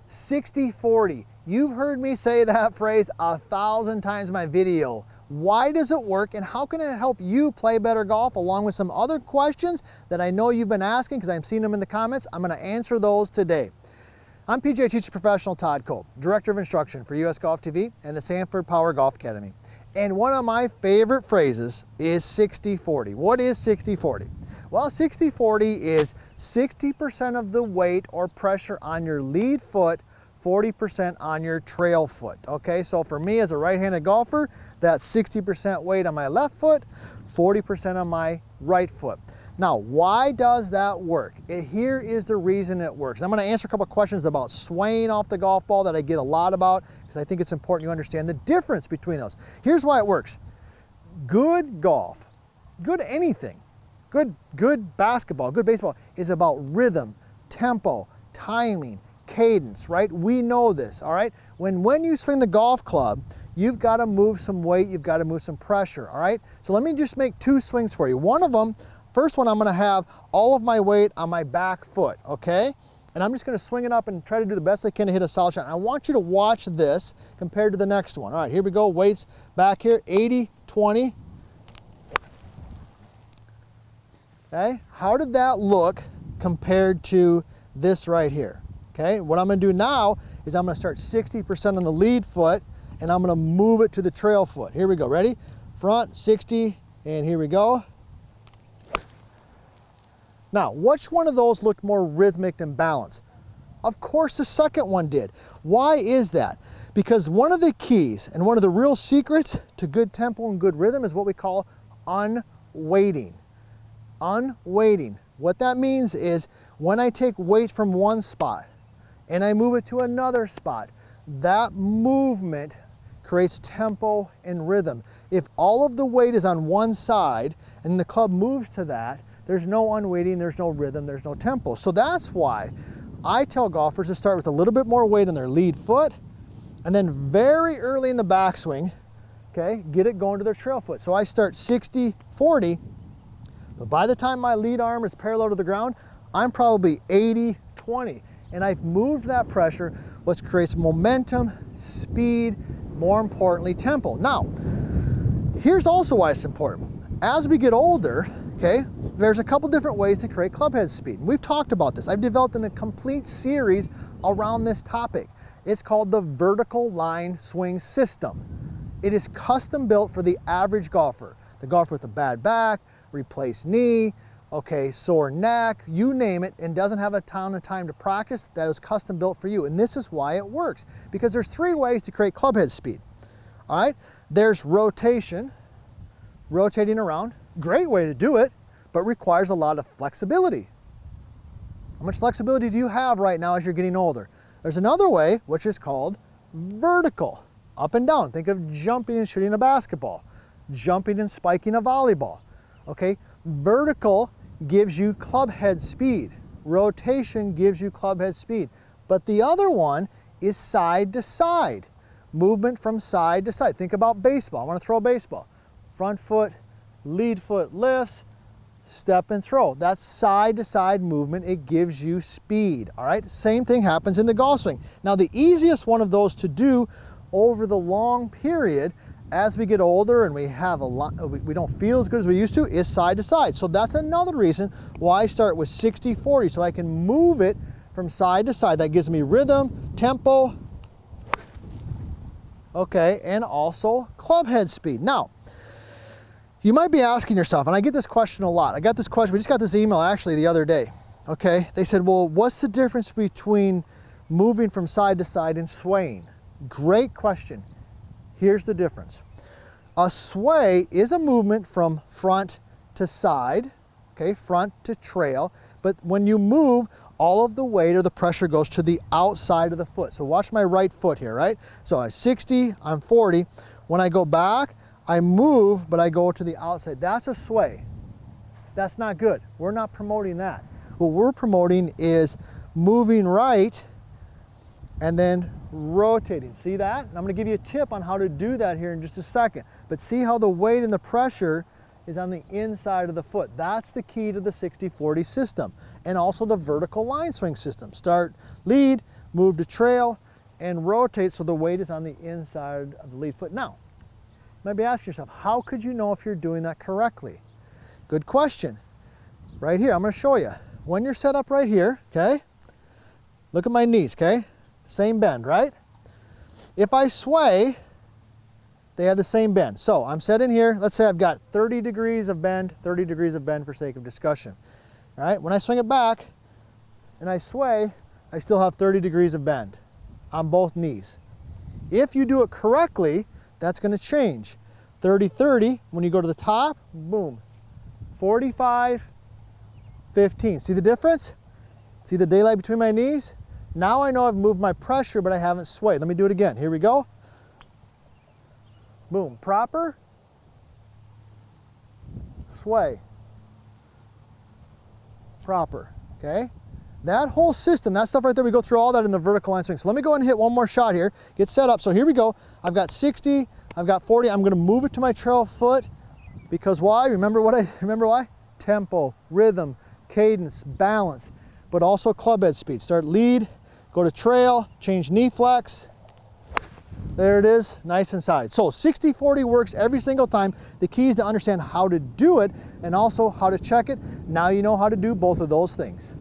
60-40. You've heard me say that phrase 1,000 times in my video. Why does it work and how can it help you play better golf, along with some other questions that I know you've been asking because I'm seeing them in the comments? I'm going to answer those today. I'm PGA Teacher Professional Todd Cope, Director of Instruction for US Golf TV and the Sanford Power Golf Academy. And one of my favorite phrases is 60-40. What is 60-40? Well, 60-40 is 60% of the weight or pressure on your lead foot, 40% on your trail foot. Okay, so for me as a right-handed golfer, that's 60% weight on my left foot, 40% on my right foot. Now, why does that work? Here is the reason it works. I'm going to answer a couple of questions about swaying off the golf ball that I get a lot about because I think it's important you understand the difference between those. Here's why it works. Good golf, good anything, good basketball, good baseball is about rhythm, tempo, timing, cadence, right? We know this, all right? When you swing the golf club, you've got to move some weight, you've got to move some pressure, all right? So let me just make two swings for you. One of them, first one, I'm going to have all of my weight on my back foot, okay? And I'm just going to swing it up and try to do the best I can to hit a solid shot. I want you to watch this compared to the next one. All right, here we go. Weights back here, 80-20. Okay, how did that look compared to this right here? Okay, what I'm going to do now is I'm going to start 60% on the lead foot and I'm going to move it to the trail foot. Here we go. Ready? Front, 60, and here we go. Now, which one of those looked more rhythmic and balanced? Of course, the second one did. Why is that? Because one of the keys and one of the real secrets to good tempo and good rhythm is what we call unwaiting. Unwaiting. What that means is when I take weight from one spot and I move it to another spot, that movement creates tempo and rhythm. If all of the weight is on one side and the club moves to that, there's no unwaiting, there's no rhythm, there's no tempo. So that's why I tell golfers to start with a little bit more weight on their lead foot and then very early in the backswing, okay, get it going to their trail foot. So I start 60-40, but by the time my lead arm is parallel to the ground, I'm probably 80-20. And I've moved that pressure, which creates momentum, speed, more importantly, tempo. Now, here's also why it's important. As we get older, okay, there's a couple different ways to create club head speed. And we've talked about this. I've developed a complete series around this topic. It's called the vertical line swing system. It is custom built for the average golfer. The golfer with a bad back, replaced knee, okay, sore neck, you name it, and doesn't have a ton of time to practice, that is custom built for you. And this is why it works. Because there's three ways to create club head speed. All right, there's rotation, rotating around. Great way to do it, but requires a lot of flexibility. How much flexibility do you have right now as you're getting older? There's another way, which is called vertical, up and down. Think of jumping and shooting a basketball, jumping and spiking a volleyball. Okay, vertical gives you club head speed. Rotation gives you club head speed. But the other one is side to side, movement from side to side. Think about baseball. I want to throw a baseball. Front foot, lead foot lifts, step and throw. That's side to side movement. It gives you speed. All right, same thing happens in the golf swing. Now, the easiest one of those to do over the long period as we get older and we have a lot, we don't feel as good as we used to, is side to side. So that's another reason why I start with 60-40, so I can move it from side to side. That gives me rhythm, tempo, okay, and also club head speed. Now, you might be asking yourself, and I get this question a lot. I got this question, we just got this email actually the other day, okay? They said, well, what's the difference between moving from side to side and swaying? Great question. Here's the difference. A sway is a movement from front to side, okay, front to trail, but when you move, all of the weight or the pressure goes to the outside of the foot. So watch my right foot here, right? So I'm 60, I'm 40. When I go back, I move, but I go to the outside. That's a sway. That's not good. We're not promoting that. What we're promoting is moving right and then rotating. See that? And I'm going to give you a tip on how to do that here in just a second. But see how the weight and the pressure is on the inside of the foot. That's the key to the 60-40 system. And also the vertical line swing system. Start lead, move to trail, and rotate so the weight is on the inside of the lead foot. Now, you might be asking yourself, how could you know if you're doing that correctly? Good question. Right here, I'm going to show you. When you're set up right here, okay, look at my knees, okay? Same bend, right? If I sway, they have the same bend. So I'm set in here. Let's say I've got 30 degrees of bend, 30 degrees of bend for sake of discussion. All right, when I swing it back and I sway, I still have 30 degrees of bend on both knees. If you do it correctly, that's going to change. 30-30, when you go to the top, boom. 45, 15. See the difference? See the daylight between my knees? Now I know I've moved my pressure, but I haven't swayed. Let me do it again. Here we go. Boom. Proper. Sway. Proper. Okay? That whole system, that stuff right there, we go through all that in the vertical line swing. So let me go ahead and hit one more shot here. Get set up. So here we go. I've got 60. I've got 40. I'm going to move it to my trail foot. Because why? Remember why? Tempo, rhythm, cadence, balance, but also club head speed. Start lead, go to trail, change knee flex. There it is, nice and side. So 60-40 works every single time. The key is to understand how to do it and also how to check it. Now you know how to do both of those things.